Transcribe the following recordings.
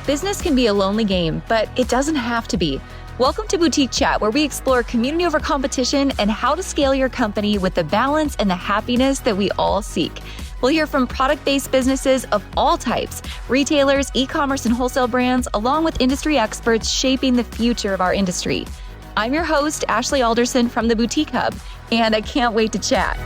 Business can be a lonely game, but it doesn't have to be. Welcome to Boutique Chat, where we explore community over competition and how to scale your company with the balance and the happiness that we all seek. We'll hear from product-based businesses of all types, retailers, e-commerce, and wholesale brands, along with industry experts shaping the future of our industry. I'm your host, Ashley Alderson from the Boutique Hub, and I can't wait to chat.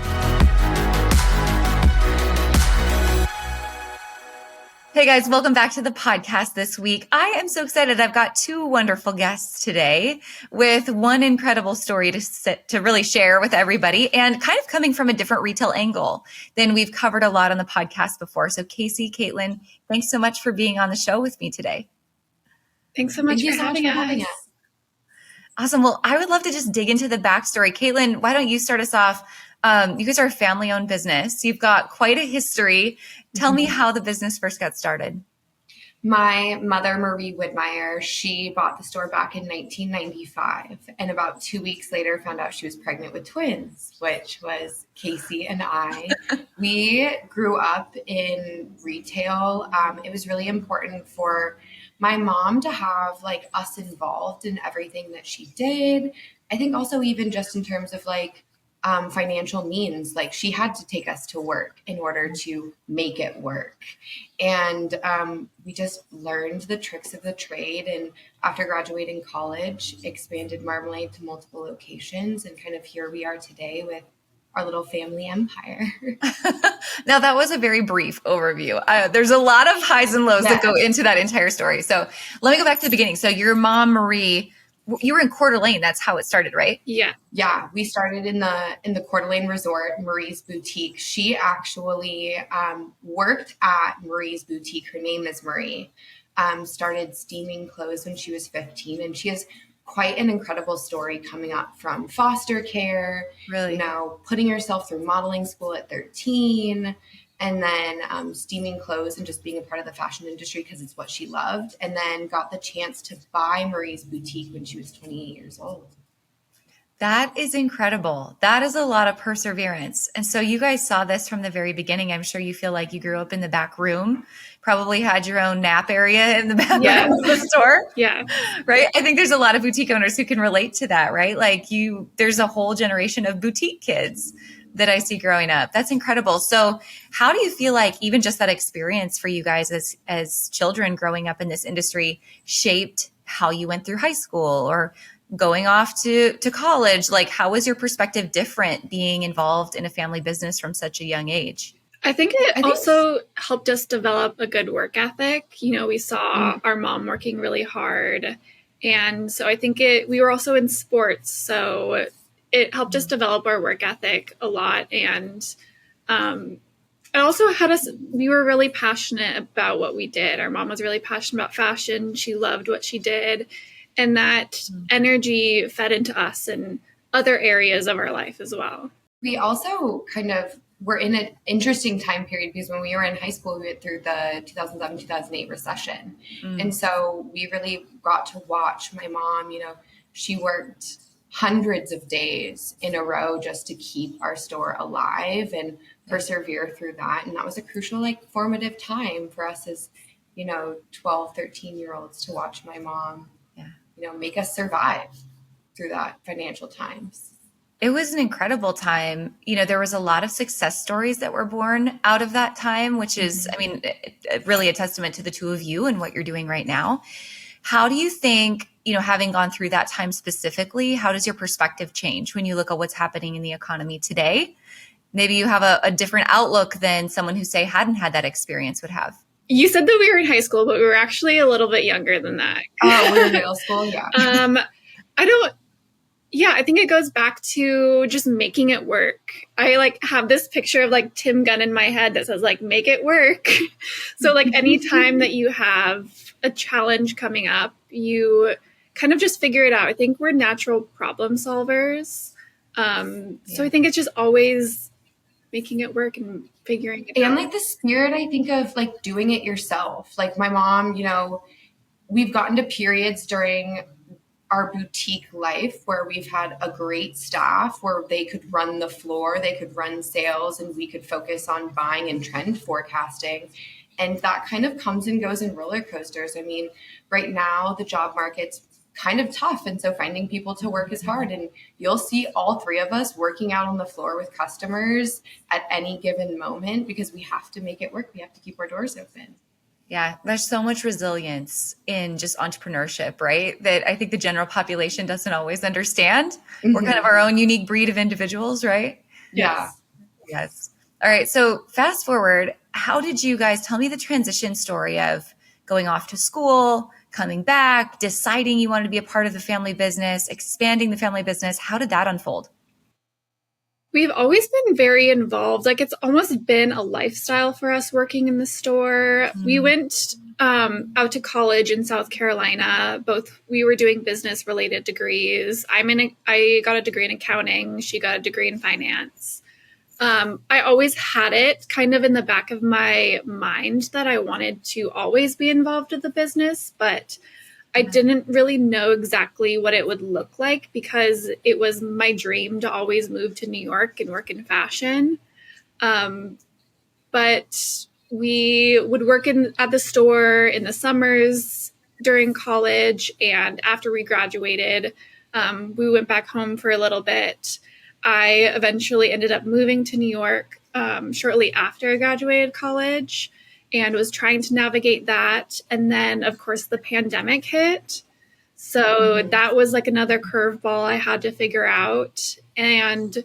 Hey guys, welcome back to the podcast this week. I am so excited. I've got two wonderful guests today with one incredible story to really share with everybody, and kind of coming from a different retail angle than we've covered a lot on the podcast before. So Kasey, Kaitlyn, thanks so much for being on the show with me today. Thanks so much for having us. Awesome. Well, I would love to just dig into the backstory. Kaitlyn, why don't you start us off? You guys are a family-owned business. You've got quite a history. Tell me how the business first got started. My mother, Marie Widmeyer, she bought the store back in 1995. And about 2 weeks later, found out she was pregnant with twins, which was Kasey and I. We grew up in retail. It was really important for my mom to have us involved in everything that she did. I think also even just in terms of financial means, she had to take us to work in order to make it work. And we just learned the tricks of the trade. And after graduating college, expanded Marmalade to multiple locations. And kind of here we are today with our little family empire. Now, that was a very brief overview. There's a lot of highs and lows that go into that entire story. So let me go back to the beginning. So your mom, Marie, you were in Coeur d'Alene. That's how it started, right? Yeah. We started in the Coeur d'Alene resort, Marie's Boutique. She actually worked at Marie's Boutique. Her name is Marie. Started steaming clothes when she was 15, and she has quite an incredible story coming up from foster care. Really, putting herself through modeling school at 13. And then steaming clothes and just being a part of the fashion industry because it's what she loved. And then got the chance to buy Marie's Boutique when she was 28 years old. That is incredible. That is a lot of perseverance. And so you guys saw this from the very beginning. I'm sure you feel like you grew up in the back room, probably had your own nap area in the back of the store. Yeah. Right. I think there's a lot of boutique owners who can relate to that, right? There's a whole generation of boutique kids that I see growing up. That's incredible. So how do you feel like even just that experience for you guys as children growing up in this industry shaped how you went through high school or going off to college? How was your perspective different being involved in a family business from such a young age? I think it also helped us develop a good work ethic. We saw our mom working really hard. And so I think we were also in sports. So it helped us develop our work ethic a lot. And it also we were really passionate about what we did. Our mom was really passionate about fashion. She loved what she did. And that energy fed into us in other areas of our life as well. We also were in an interesting time period because when we were in high school, we went through the 2007-2008 recession. And so we really got to watch my mom, she worked hundreds of days in a row just to keep our store alive and persevere through that. And that was a crucial, formative time for us as, 12, 13-year-olds to watch my mom, make us survive through that financial times. It was an incredible time. There was a lot of success stories that were born out of that time, which is, really a testament to the two of you and what you're doing right now. How do you think, having gone through that time specifically, how does your perspective change when you look at what's happening in the economy today? Maybe you have a different outlook than someone who, say, hadn't had that experience would have. You said that we were in high school, but we were actually a little bit younger than that. Oh, we were in middle school, yeah. I think it goes back to just making it work. I have this picture of Tim Gunn in my head that says make it work. So anytime that you have a challenge coming up, you kind of just figure it out. I think we're natural problem solvers. So I think it's just always making it work and figuring it out. And the spirit, I think, of doing it yourself. My mom, we've gotten to periods during our boutique life where we've had a great staff where they could run the floor, they could run sales, and we could focus on buying and trend forecasting. And that kind of comes and goes in roller coasters. I mean, right now the job market's kind of tough. And so finding people to work is hard. And you'll see all three of us working out on the floor with customers at any given moment because we have to make it work. We have to keep our doors open. Yeah, there's so much resilience in just entrepreneurship, right? That I think the general population doesn't always understand. We're kind of our own unique breed of individuals, right? Yeah. Yes. All right. So fast forward, how did you guys tell me the transition story of going off to school, coming back, deciding you wanted to be a part of the family business, expanding the family business? How did that unfold? We've always been very involved. Like it's almost been a lifestyle for us working in the store. We went out to college in South Carolina. We were doing business related degrees. I got a degree in accounting. She got a degree in finance. I always had it kind of in the back of my mind that I wanted to always be involved with the business, but I didn't really know exactly what it would look like because it was my dream to always move to New York and work in fashion. But we would work at the store in the summers during college. And after we graduated, we went back home for a little bit. I eventually ended up moving to New York shortly after I graduated college and was trying to navigate that. And then, of course, the pandemic hit. So that was like another curveball I had to figure out. And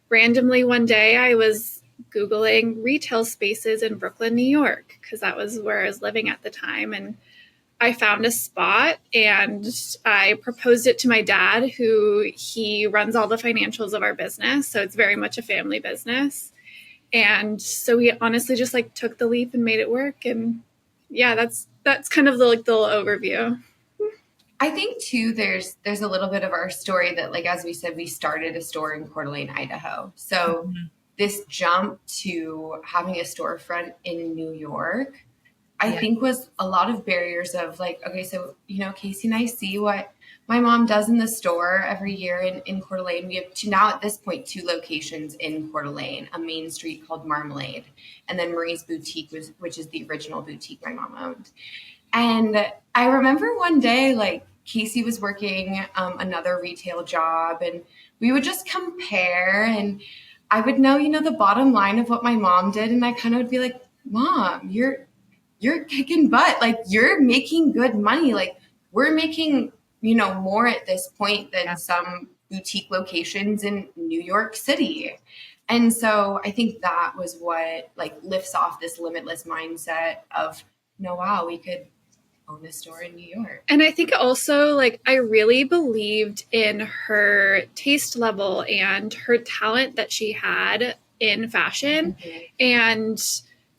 randomly one day I was Googling retail spaces in Brooklyn, New York, because that was where I was living at the time. And I found a spot and I proposed it to my dad, he runs all the financials of our business. So it's very much a family business. And so we honestly just like took the leap and made it work. And yeah, that's kind of the little overview. I think too, there's a little bit of our story that, like, as we said, we started a store in Coeur d'Alene, Idaho. So this jump to having a storefront in New York, I think was a lot of barriers of like, okay, so, Kasey and I see what my mom does in the store every year in Coeur d'Alene. We have now at this point 2 locations in Coeur d'Alene, a main street called Marmalade, and then Marie's Boutique, which is the original boutique my mom owned. And I remember one day, like, Kasey was working another retail job, and we would just compare, and I would know, the bottom line of what my mom did, and I kind of would be like, Mom, you're kicking butt. Like, you're making good money. Like, we're making, more at this point than some boutique locations in New York City. And so I think that was what like lifts off this limitless mindset of, wow, we could own a store in New York. And I think also like I really believed in her taste level and her talent that she had in fashion. And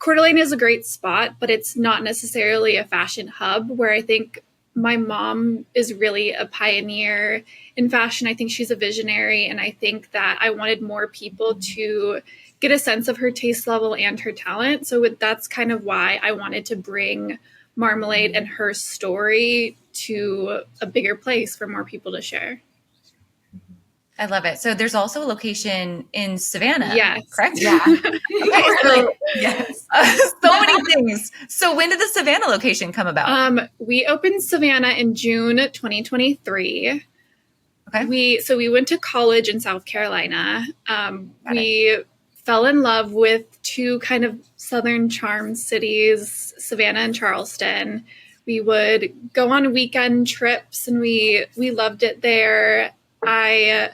Coeur d'Alene is a great spot, but it's not necessarily a fashion hub, where I think my mom is really a pioneer in fashion. I think she's a visionary, and I think that I wanted more people to get a sense of her taste level and her talent. So that's kind of why I wanted to bring Marmalade and her story to a bigger place for more people to share. I love it. So there's also a location in Savannah, yes. correct? Yeah. Okay, so, yes. So many things. So when did the Savannah location come about? We opened Savannah in June 2023. Okay. We went to college in South Carolina. We fell in love with 2 kind of Southern charm cities, Savannah and Charleston. We would go on weekend trips, and we loved it there. I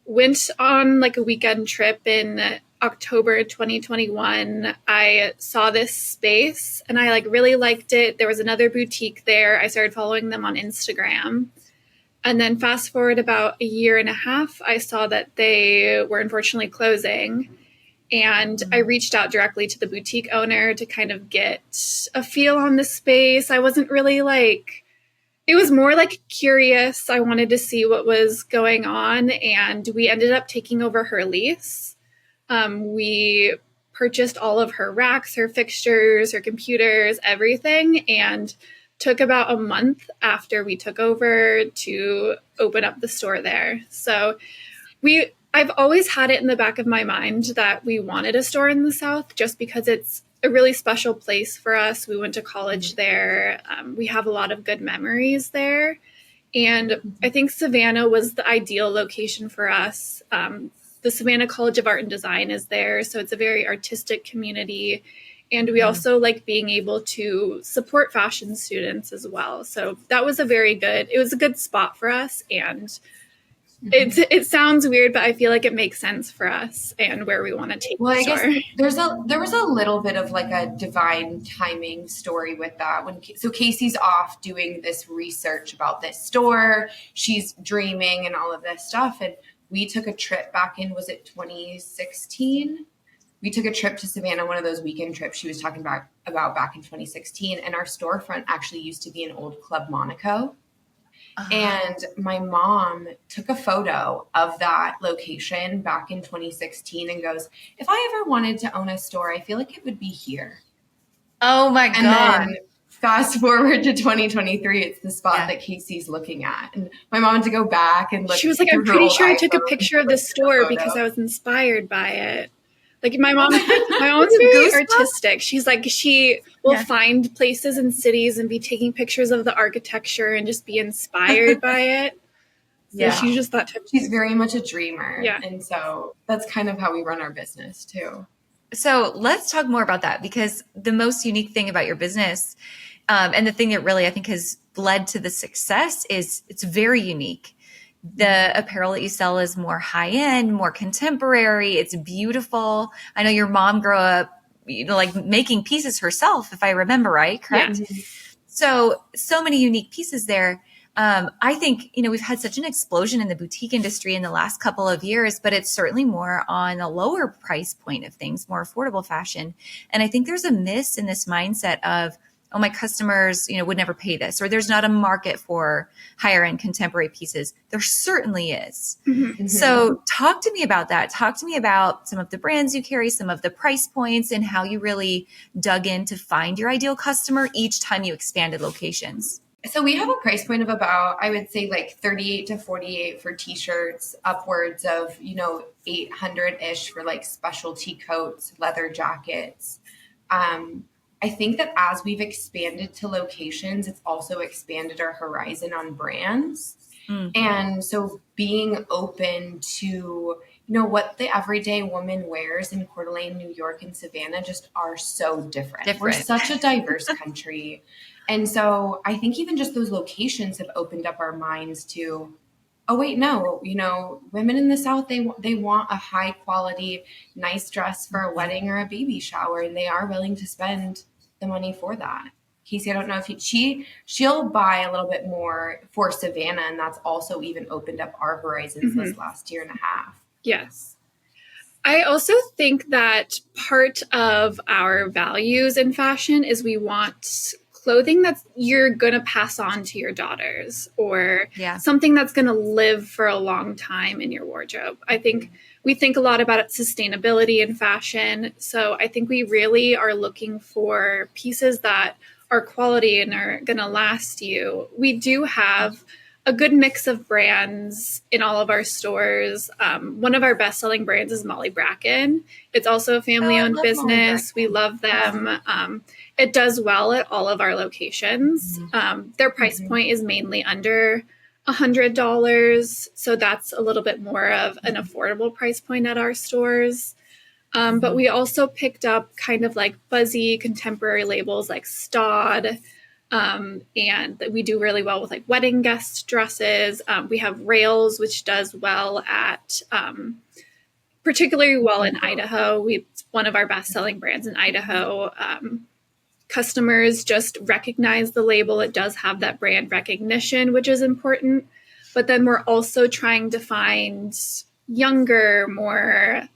went on like a weekend trip in October 2021. I saw this space and I like really liked it. There was another boutique there. I started following them on Instagram. And then fast forward about a year and a half, I saw that they were unfortunately closing. And I reached out directly to the boutique owner to kind of get a feel on the space. I wasn't really like, it was more like curious. I wanted to see what was going on. And we ended up taking over her lease. We purchased all of her racks, her fixtures, her computers, everything, and took about a month after we took over to open up the store there. So I've always had it in the back of my mind that we wanted a store in the South just because it's a really special place for us. We went to college there. We have a lot of good memories there. And I think Savannah was the ideal location for us. The Savannah College of Art and Design is there, so it's a very artistic community. And we also like being able to support fashion students as well. So that was it was a good spot for us. And it sounds weird, but I feel like it makes sense for us and where we want to take the store. I guess there was a little bit of like a divine timing story with that. So Kasey's off doing this research about this store. She's dreaming and all of this stuff. And we took a trip back in, was it 2016? We took a trip to Savannah, one of those weekend trips she was talking about back in 2016. And our storefront actually used to be an old Club Monaco. And my mom took a photo of that location back in 2016 and goes, if I ever wanted to own a store, I feel like it would be here. Oh my God. And then fast forward to 2023, it's the spot that Kasey's looking at. And my mom had to go back and look. She was like, I'm pretty sure I took a picture of the store because I was inspired by it. Like my mom's very artistic. She's like, she will find places and cities and be taking pictures of the architecture and just be inspired by it. So she's just that type. She's very much a dreamer. Yeah. And so that's kind of how we run our business too. So let's talk more about that, because the most unique thing about your business and the thing that really I think has led to the success is it's very unique. The apparel that you sell is more high end, more contemporary. It's beautiful. I know your mom grew up, like making pieces herself, if I remember right, correct? Yeah. So many unique pieces there. I think, we've had such an explosion in the boutique industry in the last couple of years, but it's certainly more on a lower price point of things, more affordable fashion. And I think there's a miss in this mindset of, oh, my customers, would never pay this, or there's not a market for higher end contemporary pieces. There certainly is. Mm-hmm. So talk to me about that. Talk to me about some of the brands you carry, some of the price points, and how you really dug in to find your ideal customer each time you expanded locations. So we have a price point of about, I would say like 38 to 48 for t-shirts, upwards of, 800-ish for like specialty coats, leather jackets. I think that as we've expanded to locations, it's also expanded our horizon on brands. Mm-hmm. And so being open to, what the everyday woman wears in Coeur d'Alene, New York, and Savannah just are so different. We're such a diverse country. And so I think even just those locations have opened up our minds to, oh, wait, no, women in the South, they want a high quality, nice dress for a wedding or a baby shower, and they are willing to spend the money for that. Kasey, I don't know if she'll buy a little bit more for Savannah, and that's also even opened up our horizons this last year and a half. Yes. I also think that part of our values in fashion is we want clothing that you're going to pass on to your daughters, or something that's going to live for a long time in your wardrobe. I think we think a lot about sustainability in fashion. So I think we really are looking for pieces that are quality and are going to last you. We do have a good mix of brands in all of our stores. One of our best-selling brands is Molly Bracken. It's also a family-owned business. We love them. It does well at all of our locations. Their price point is mainly under $100. So that's a little bit more of an affordable price point at our stores. But we also picked up kind of like buzzy contemporary labels like Stod. And we do really well with like wedding guest dresses. We have Rails, which does well at, particularly well in Idaho. It's one of our best-selling brands in Idaho. Customers just recognize the label. It does have that brand recognition, which is important. But then we're also trying to find younger, more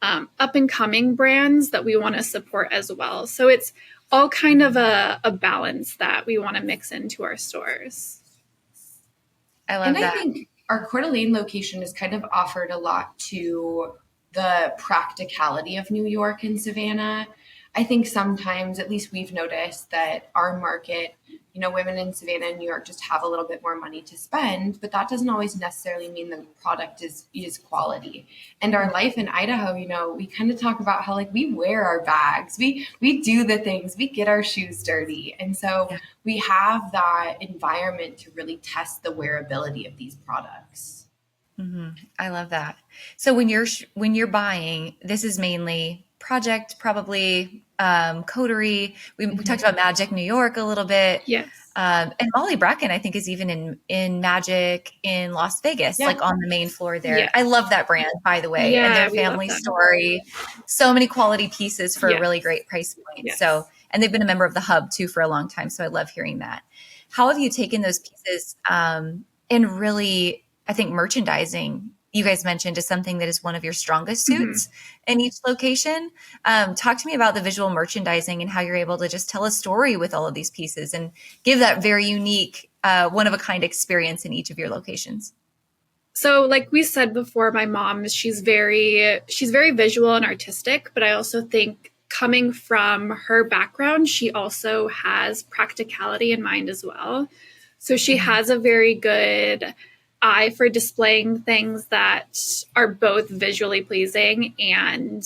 up-and-coming brands that we want to support as well. So it's all kind of a balance that we want to mix into our stores. I love that. I think our Coeur d'Alene location has kind of offered a lot to the practicality of New York and Savannah. I think sometimes, at least we've noticed, that our market women in Savannah and New York just have a little bit more money to spend, but that doesn't always necessarily mean the product is quality. And our life in Idaho, we kind of talk about how like we wear our bags, we do the things, we get our shoes dirty. And so we have that environment to really test the wearability of these products. Mm-hmm. I love that. So when you're buying, this is mainly project, probably coterie. We talked about Magic New York a little bit. Yes. And Molly Bracken, I think, is even in Magic in Las Vegas, like on the main floor there. Yeah. I love that brand, by the way, and their family story. So many quality pieces for a really great price point. Yes. So, and they've been a member of the Hub too for a long time. So I love hearing that. How have you taken those pieces and really, I think merchandising, you guys mentioned, is something that is one of your strongest suits in each location. Talk to me about the visual merchandising and how you're able to just tell a story with all of these pieces and give that very unique, one-of-a-kind experience in each of your locations. So like we said before, my mom, she's very visual and artistic, but I also think coming from her background, she also has practicality in mind as well. So she has a very good eye for displaying things that are both visually pleasing and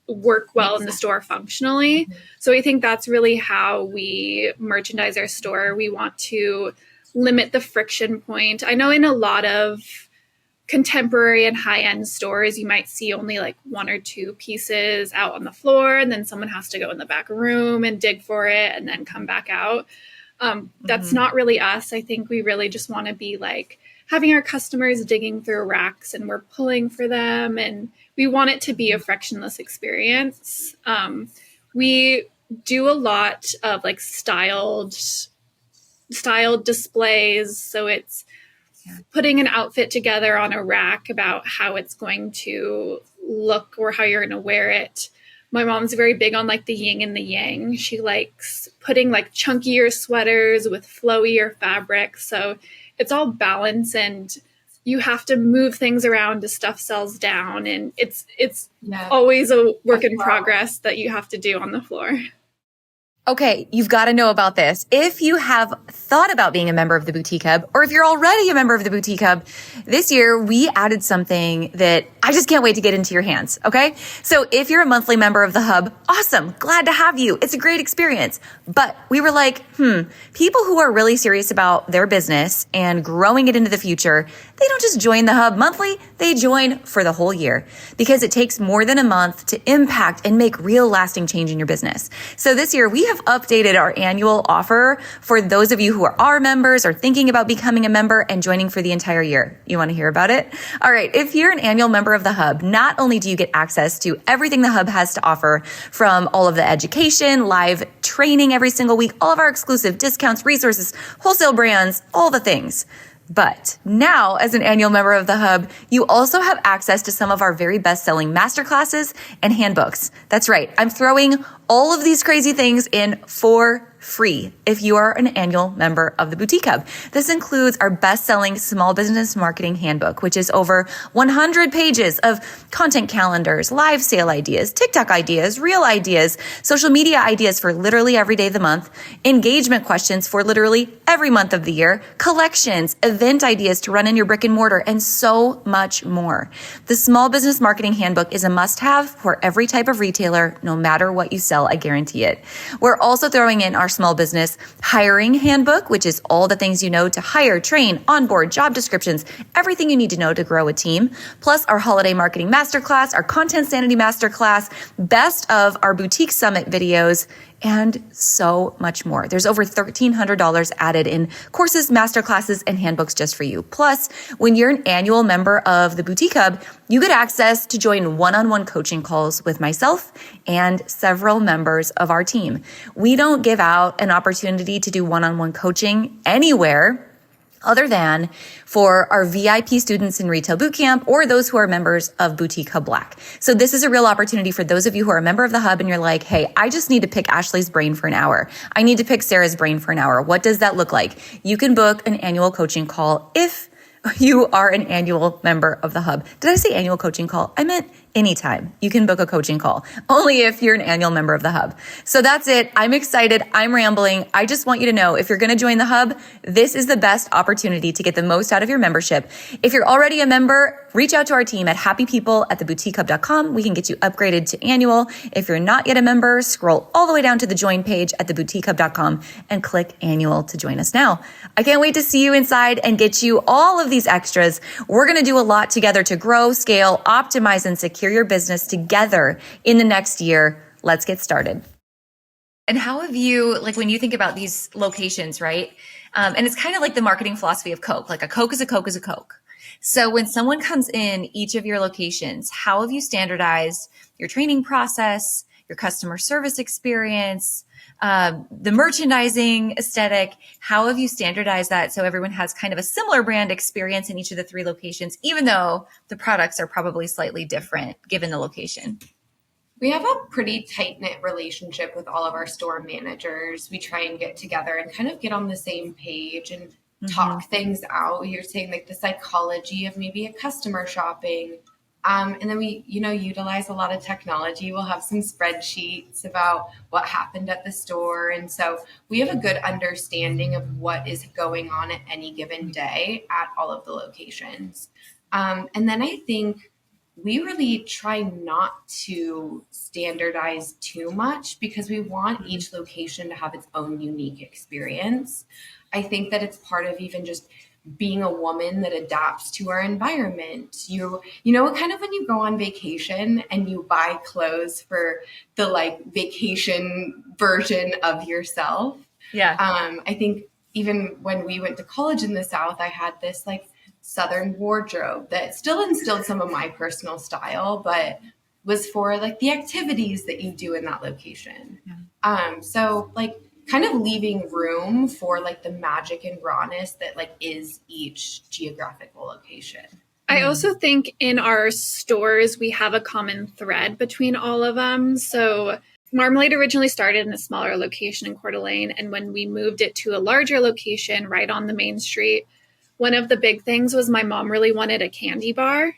work well in the store functionally. So I think that's really how we merchandise our store. We want to limit the friction point. I know in a lot of contemporary and high-end stores, you might see only like one or two pieces out on the floor, and then someone has to go in the back room and dig for it and then come back out. That's not really us. I think we really just want to be like having our customers digging through racks and we're pulling for them, and we want it to be a frictionless experience. We do a lot of like styled displays. So it's putting an outfit together on a rack about how it's going to look or how you're going to wear it. My mom's very big on like the yin and the yang. She likes putting like chunkier sweaters with flowier fabric. So it's all balance, and you have to move things around as stuff sells down. And it's always a work in progress that you have to do on the floor. Okay, you've got to know about this. If you have thought about being a member of the Boutique Hub, or if you're already a member of the Boutique Hub, this year we added something that I just can't wait to get into your hands, okay? So if you're a monthly member of the Hub, awesome, glad to have you. It's a great experience. But we were like, people who are really serious about their business and growing it into the future, they don't just join the Hub monthly, they join for the whole year, because it takes more than a month to impact and make real lasting change in your business. So this year we have updated our annual offer for those of you who are our members or thinking about becoming a member and joining for the entire year. You want to hear about it? All right. If you're an annual member of the Hub, not only do you get access to everything the Hub has to offer, from all of the education, live training every single week, all of our exclusive discounts, resources, wholesale brands, all the things. But now, as an annual member of the Hub, you also have access to some of our very best-selling masterclasses and handbooks. That's right. I'm throwing all of these crazy things in for free if you are an annual member of the Boutique Hub. This includes our best-selling small business marketing handbook, which is over 100 pages of content calendars, live sale ideas, TikTok ideas, reel ideas, social media ideas for literally every day of the month, engagement questions for literally every month of the year, collections, event ideas to run in your brick and mortar, and so much more. The small business marketing handbook is a must-have for every type of retailer, no matter what you sell, I guarantee it. We're also throwing in our small business hiring handbook, which is all the things you know to hire, train, onboard, job descriptions, everything you need to know to grow a team, plus our holiday marketing masterclass, our content sanity masterclass, best of our boutique summit videos, and so much more. There's over $1,300 added in courses, masterclasses, and handbooks just for you. Plus, when you're an annual member of the Boutique Hub, you get access to join one-on-one coaching calls with myself and several members of our team. We don't give out an opportunity to do one-on-one coaching anywhere other than for our VIP students in Retail Bootcamp or those who are members of Boutique Hub Black. So this is a real opportunity for those of you who are a member of the Hub and you're like, hey, I just need to pick Ashley's brain for an hour. I need to pick Sarah's brain for an hour. What does that look like? You can book an annual coaching call if you are an annual member of the Hub. Did I say annual coaching call? I meant anytime. You can book a coaching call, only if you're an annual member of the Hub. So that's it. I'm excited. I'm rambling. I just want you to know, if you're going to join the Hub, this is the best opportunity to get the most out of your membership. If you're already a member, reach out to our team at happypeople@theboutiquehub.com. We can get you upgraded to annual. If you're not yet a member, scroll all the way down to the join page at theboutiquehub.com and click annual to join us now. I can't wait to see you inside and get you all of these extras. We're going to do a lot together to grow, scale, optimize, and secure your business together in the next year. Let's get started. And how have you, like when you think about these locations, right? And it's kind of like the marketing philosophy of Coke. Like a Coke is a Coke is a Coke. So when someone comes in each of your locations, how have you standardized your training process, your customer service experience, the merchandising aesthetic? How have you standardized that so everyone has kind of a similar brand experience in each of the 3 locations, even though the products are probably slightly different given the location? We have a pretty tight-knit relationship with all of our store managers. We try and get together and kind of get on the same page and talk things out. You're saying like the psychology of maybe a customer shopping. And then we, utilize a lot of technology. We'll have some spreadsheets about what happened at the store. And so we have a good understanding of what is going on at any given day at all of the locations. And then I think we really try not to standardize too much because we want each location to have its own unique experience. I think that it's part of even just being a woman that adapts to our environment. You know, kind of when you go on vacation and you buy clothes for the like vacation version of yourself. Yeah. I think even when we went to college in the South, I had this like Southern wardrobe that still instilled some of my personal style, but was for like the activities that you do in that location. Yeah. So like kind of leaving room for like the magic and rawness that like is each geographical location. I also think in our stores, we have a common thread between all of them. So Marmalade originally started in a smaller location in Coeur d'Alene. And when we moved it to a larger location right on the main street, one of the big things was my mom really wanted a candy bar.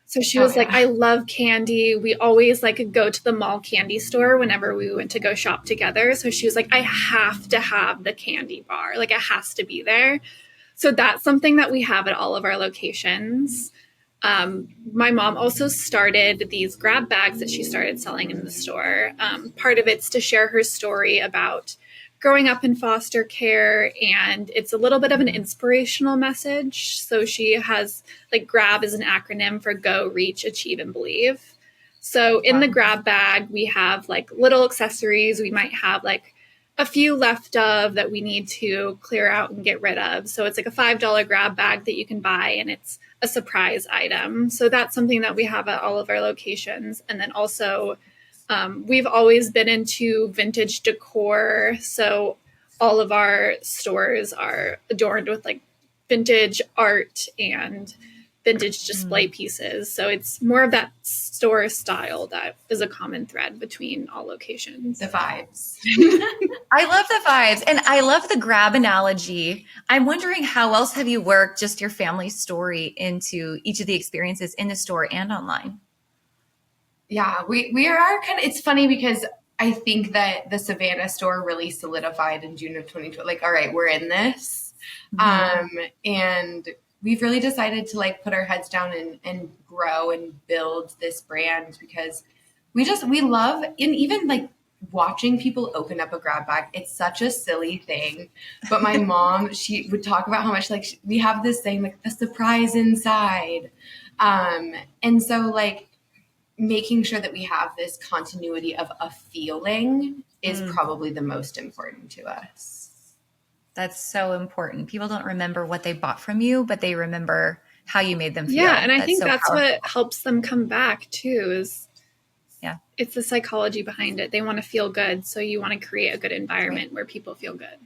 So she was like, I love candy. We always like go to the mall candy store whenever we went to go shop together. So she was like, I have to have the candy bar. Like it has to be there. So that's something that we have at all of our locations. My mom also started these grab bags that she started selling in the store. Part of it's to share her story about growing up in foster care, and it's a little bit of an inspirational message. So she has like GRAB is an acronym for Go, Reach, Achieve, and Believe. So in the grab bag, we have like little accessories. We might have like a few left of that we need to clear out and get rid of. So it's like a $5 grab bag that you can buy, and it's a surprise item. So that's something that we have at all of our locations. And then also we've always been into vintage decor. So all of our stores are adorned with like vintage art and vintage display pieces. So it's more of that store style that is a common thread between all locations. The vibes. I love the vibes. And I love the grab analogy. I'm wondering how else have you worked just your family story into each of the experiences in the store and online? Yeah, we are kind of, it's funny because I think that the Savannah store really solidified in June of 2020. Like, all right, we're in this. And we've really decided to like put our heads down and grow and build this brand because we love, and even like watching people open up a grab bag, it's such a silly thing. But my mom, she would talk about how much like we have this thing, like the surprise inside. And so like, making sure that we have this continuity of a feeling is probably the most important to us. That's so important. People don't remember what they bought from you, but they remember how you made them feel. Yeah, and I think that's what helps them come back too is it's the psychology behind it. They want to feel good, so you want to create a good environment where people feel good.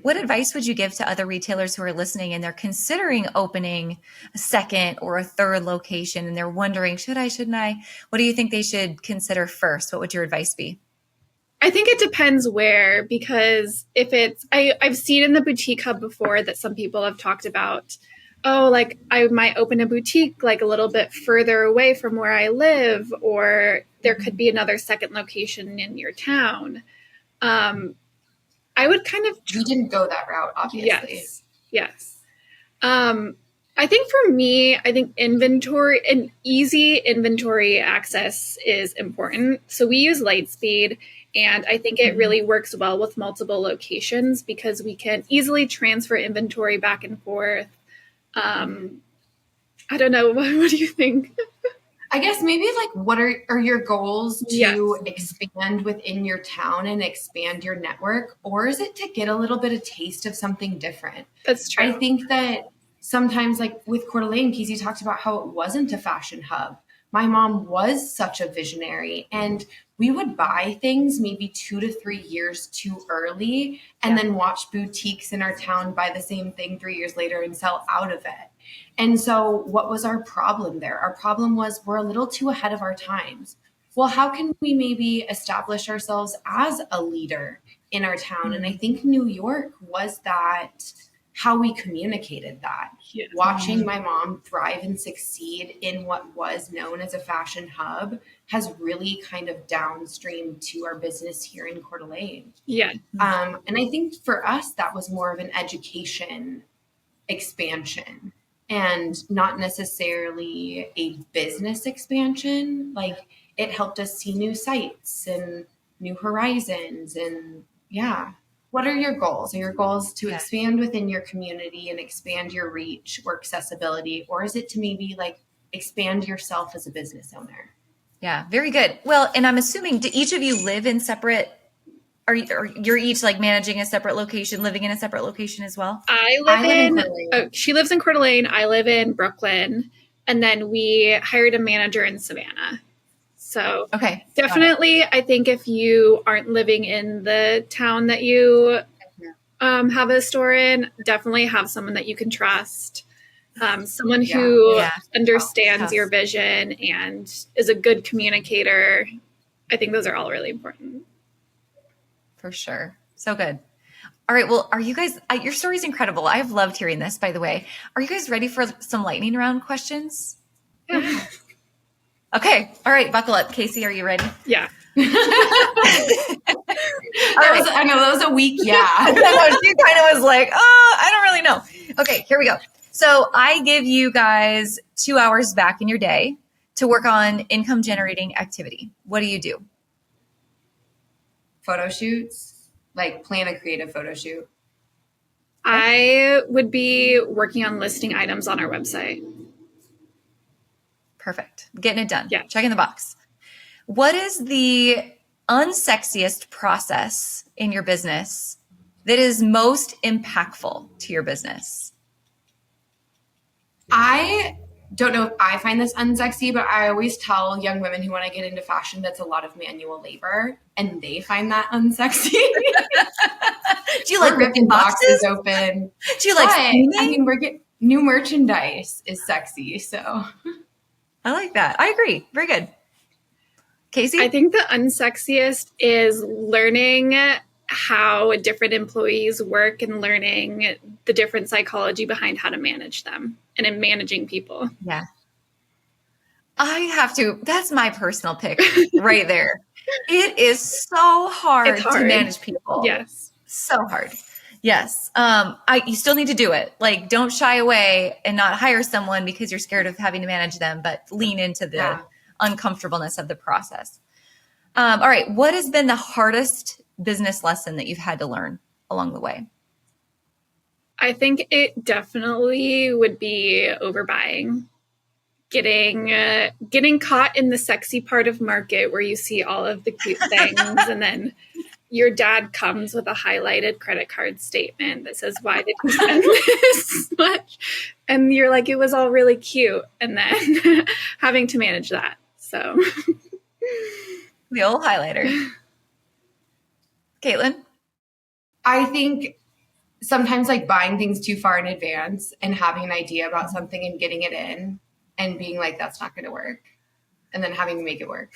What advice would you give to other retailers who are listening and they're considering opening a second or a third location and they're wondering, should I, shouldn't I? What do you think they should consider first? What would your advice be? I think it depends where, because if it's, I've seen in the boutique hub before that some people have talked about oh, like I might open a boutique like a little bit further away from where I live, or there could be another second location in your town. I would kind of We didn't go that route, obviously. Yes. I think for me, I think inventory and easy inventory access is important. So we use Lightspeed, and I think it really works well with multiple locations because we can easily transfer inventory back and forth. I don't know. What do you think? I guess maybe like what are your goals to expand within your town and expand your network? Or is it to get a little bit of taste of something different? That's true. I think that sometimes like with Coeur d'Alene, Kasey talked about how it wasn't a fashion hub. My mom was such a visionary, and we would buy things maybe 2 to 3 years too early and then watch boutiques in our town buy the same thing 3 years later and sell out of it. And so what was our problem there? Our problem was we're a little too ahead of our times. Well, how can we maybe establish ourselves as a leader in our town? And I think New York was that how we communicated that. Yes. Watching my mom thrive and succeed in what was known as a fashion hub has really kind of downstream to our business here in Coeur d'Alene. Yeah. And I think for us, that was more of an education expansion and not necessarily a business expansion. Like it helped us see new sites and new horizons. And yeah. What are your goals? Are your goals to expand within your community and expand your reach or accessibility? Or is it to maybe like expand yourself as a business owner? Yeah, very good. Well, and I'm assuming, do each of you live in separate, or you're each like managing a separate location, living in a separate location as well? I live in she lives in Coeur d'Alene. I live in Brooklyn. And then we hired a manager in Savannah. So definitely, I think if you aren't living in the town that you have a store in, definitely have someone that you can trust, someone who understands your vision and is a good communicator. I think those are all really important. For sure. So good. All right. Well, are you guys, your story is incredible. I've loved hearing this, by the way. Are you guys ready for some lightning round questions? Yeah. Okay. All right. Buckle up. Kasey, are you ready? Yeah. I know that was a weak She kind of was like, oh, I don't really know. Okay, here we go. So I give you guys 2 hours back in your day to work on income generating activity. What do you do? Photo shoots, like plan a creative photo shoot. I would be working on listing items on our website. Perfect. Getting it done. Yeah. Checking the box. What is the unsexiest process in your business that is most impactful to your business? I don't know if I find this unsexy, but I always tell young women who want to get into fashion that's a lot of manual labor, and they find that unsexy. Do you like ripping boxes open? Do you like I mean, we're getting new merchandise is sexy, so I like that. I agree. Very good. Kasey? I think the unsexiest is learning how different employees work and learning the different psychology behind how to manage them and in managing people. Yeah. I have to, that's my personal pick right there. It is so hard to manage people. Yes. So hard. Yes. You still need to do it. Like, don't shy away and not hire someone because you're scared of having to manage them, but lean into the uncomfortableness of the process. All right. What has been the hardest business lesson that you've had to learn along the way? I think it definitely would be overbuying. Getting caught in the sexy part of market where you see all of the cute things and then your dad comes with a highlighted credit card statement that says, why did you spend this much? And you're like, it was all really cute. And then having to manage that. So the old highlighter. Kaitlyn? I think sometimes like buying things too far in advance and having an idea about something and getting it in and being like, that's not going to work. And then having to make it work.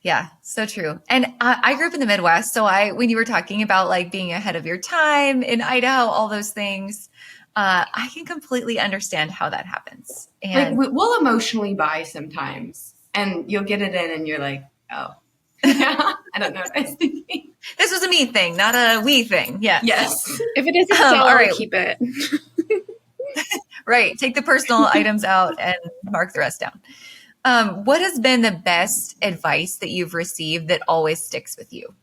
Yeah, so true. And I grew up in the Midwest. So when you were talking about like being ahead of your time in Idaho, all those things, I can completely understand how that happens. Like And we'll emotionally buy sometimes, and you'll get it in, and you're like, oh, yeah, I don't know what I was thinking. this was a me thing, not a we thing. Yeah. Yes. If it isn't All all right. keep it. Right. Take the personal items out and mark the rest down. What has been the best advice that you've received that always sticks with you?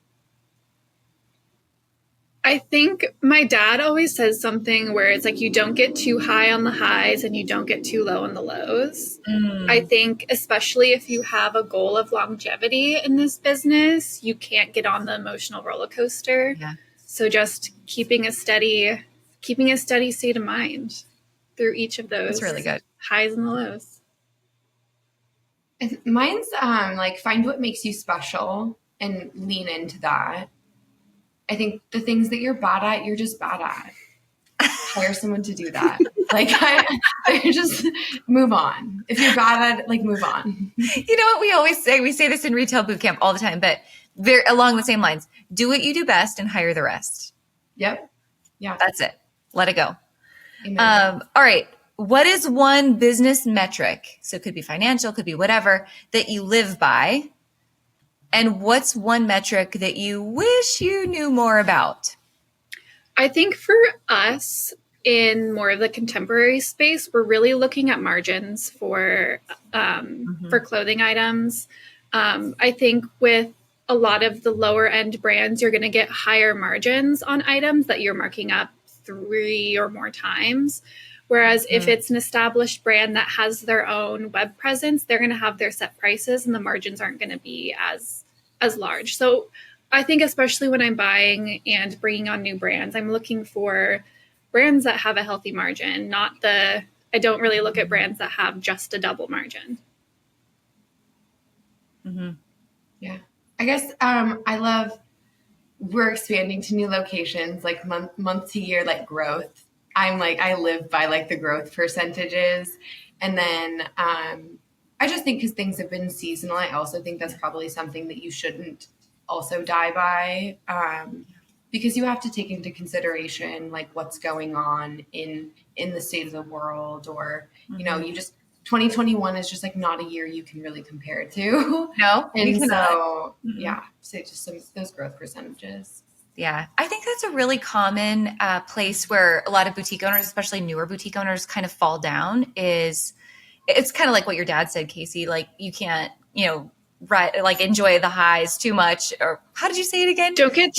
I think my dad always says something where it's like you don't get too high on the highs and you don't get too low on the lows. I think especially if you have a goal of longevity in this business, you can't get on the emotional roller coaster. Yeah. So just keeping a steady state of mind through each of those That's really good. highs and the lows. Mine's like find what makes you special and lean into that. I think the things that you're bad at, you're just bad at. Hire someone to do that. Like, I just move on. If you're bad at it, like, move on. You know what we always say? We say this in retail boot camp all the time, but very along the same lines. Do what you do best and hire the rest. Yep. Yeah. That's it. Let it go. Amen. All right. What is one business metric? So it could be financial, could be whatever, that you live by. And what's one metric that you wish you knew more about? I think for us in more of the contemporary space, we're really looking at margins for clothing items. I think with a lot of the lower end brands, you're going to get higher margins on items that you're marking up 3 or more times. Whereas if it's an established brand that has their own web presence, they're going to have their set prices and the margins aren't going to be as large. So I think especially when I'm buying and bringing on new brands, I'm looking for brands that have a healthy margin, I don't really look at brands that have just a double margin. Mm-hmm. Yeah. I guess we're expanding to new locations, like month to year, like growth. I live by like the growth percentages. And then I just think because things have been seasonal, I also think that's probably something that you shouldn't also die by because you have to take into consideration like what's going on in the state of the world or, you know, 2021 is just like not a year you can really compare it to. No, and so, yeah, so just those growth percentages. Yeah, I think that's a really common place where a lot of boutique owners, especially newer boutique owners, kind of fall down. It's kind of like what your dad said, Kasey. Like you can't, enjoy the highs too much. Or how did you say it again? Don't get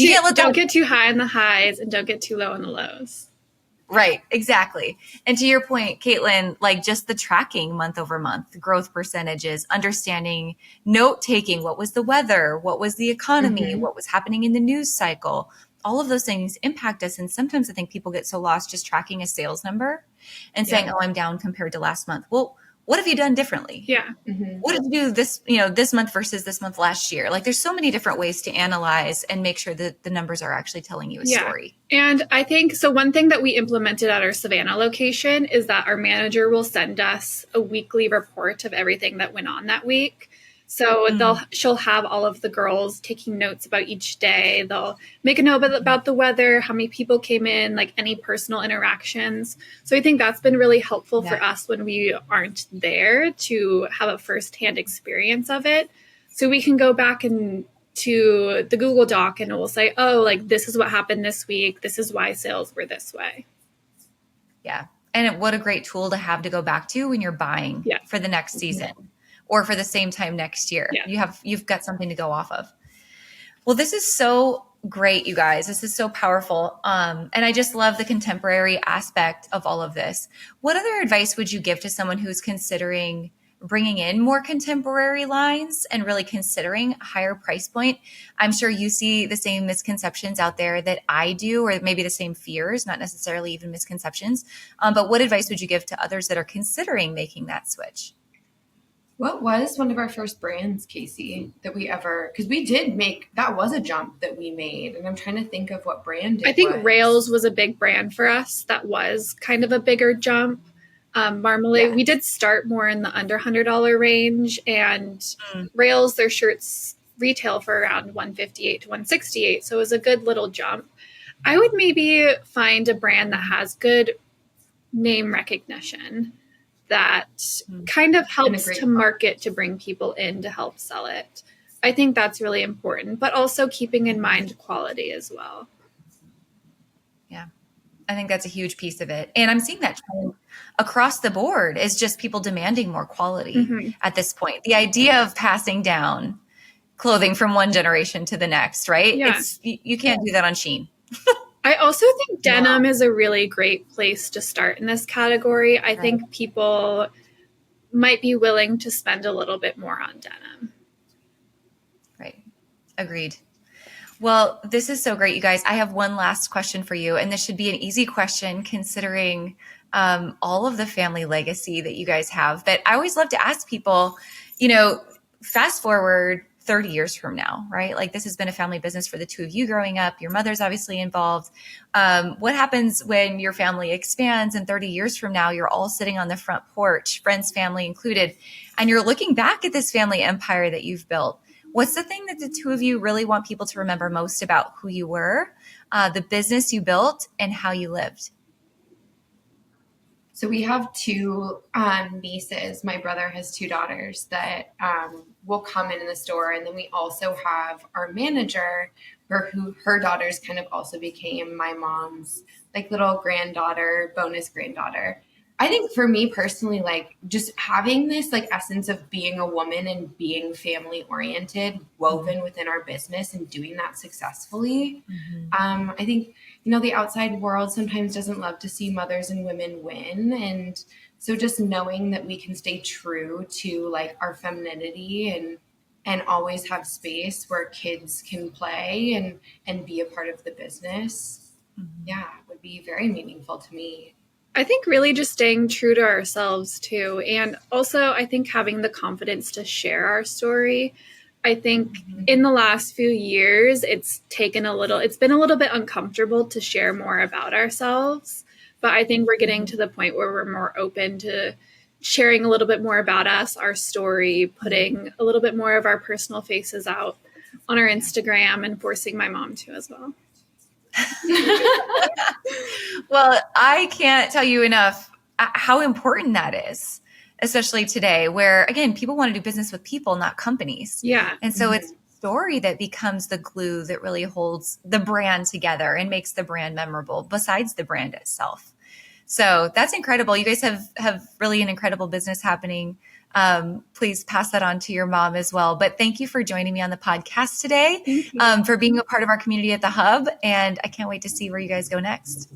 too high on the highs and don't get too low on the lows. Right, exactly. And to your point, Kaitlyn, like just the tracking month over month, growth percentages, understanding, note taking, what was the weather, what was the economy, what was happening in the news cycle, all of those things impact us. And sometimes I think people get so lost just tracking a sales number and saying, oh, I'm down compared to last month. Well, what have you done differently? Yeah. What did you do this month versus this month last year? Like there's so many different ways to analyze and make sure that the numbers are actually telling you a story. And I think, so one thing that we implemented at our Savannah location is that our manager will send us a weekly report of everything that went on that week. So she'll have all of the girls taking notes about each day. They'll make a note about the weather, how many people came in, like any personal interactions. So I think that's been really helpful for us when we aren't there to have a firsthand experience of it. So we can go back and to the Google Doc and it will say, oh, like this is what happened this week. This is why sales were this way. Yeah. And what a great tool to have to go back to when you're buying for the next season. Or for the same time next year. Yeah. You've got something to go off of. Well, this is so great, you guys. This is so powerful. And I just love the contemporary aspect of all of this. What other advice would you give to someone who's considering bringing in more contemporary lines and really considering a higher price point? I'm sure you see the same misconceptions out there that I do, or maybe the same fears, not necessarily even misconceptions. But what advice would you give to others that are considering making that switch? What was one of our first brands, Kasey, that we ever, because we did that was a jump that we made. And I'm trying to think of what brand it was. I think Rails was a big brand for us. That was kind of a bigger jump. Marmalade, we did start more in the under $100 range, and Rails, their shirts retail for around $158 to $168. So it was a good little jump. I would maybe find a brand that has good name recognition that kind of helps to market to bring people in to help sell it. I think that's really important, but also keeping in mind quality as well. Yeah, I think that's a huge piece of it. And I'm seeing that trend across the board is just people demanding more quality at this point. The idea of passing down clothing from one generation to the next, right? Yeah. You can't do that on Shein. I also think denim is a really great place to start in this category. I think people might be willing to spend a little bit more on denim. Right. Agreed. Well, this is so great, you guys. I have one last question for you, and this should be an easy question considering all of the family legacy that you guys have. But I always love to ask people, fast forward 30 years from now, right? Like this has been a family business for the two of you growing up. Your mother's obviously involved. What happens when your family expands and 30 years from now, you're all sitting on the front porch, friends, family included, and you're looking back at this family empire that you've built? What's the thing that the two of you really want people to remember most about who you were, the business you built, and how you lived? So we have two nieces. My brother has two daughters that will come in the store. And then we also have our manager, who her daughters kind of also became my mom's like little granddaughter, bonus granddaughter. I think for me personally, like just having this like essence of being a woman and being family oriented woven within our business and doing that successfully. I think, the outside world sometimes doesn't love to see mothers and women win. And so just knowing that we can stay true to like our femininity and always have space where kids can play and be a part of the business. Would be very meaningful to me. I think really just staying true to ourselves too. And also I think having the confidence to share our story. I think in the last few years, it's been a little bit uncomfortable to share more about ourselves. But I think we're getting to the point where we're more open to sharing a little bit more about us, our story, putting a little bit more of our personal faces out on our Instagram and forcing my mom to as well. Well, I can't tell you enough how important that is, especially today where, again, people want to do business with people, not companies. Yeah. And so it's story that becomes the glue that really holds the brand together and makes the brand memorable besides the brand itself. So that's incredible. You guys have really an incredible business happening. Please pass that on to your mom as well. But thank you for joining me on the podcast today, for being a part of our community at the Hub. And I can't wait to see where you guys go next.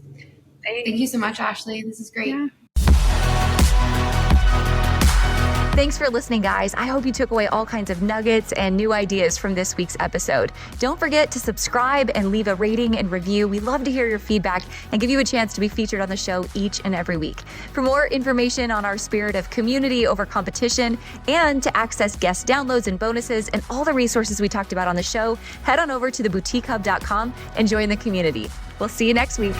Thank you so much, Ashley. This is great. Yeah. Thanks for listening, guys. I hope you took away all kinds of nuggets and new ideas from this week's episode. Don't forget to subscribe and leave a rating and review. We love to hear your feedback and give you a chance to be featured on the show each and every week. For more information on our spirit of community over competition and to access guest downloads and bonuses and all the resources we talked about on the show, head on over to theboutiquehub.com and join the community. We'll see you next week.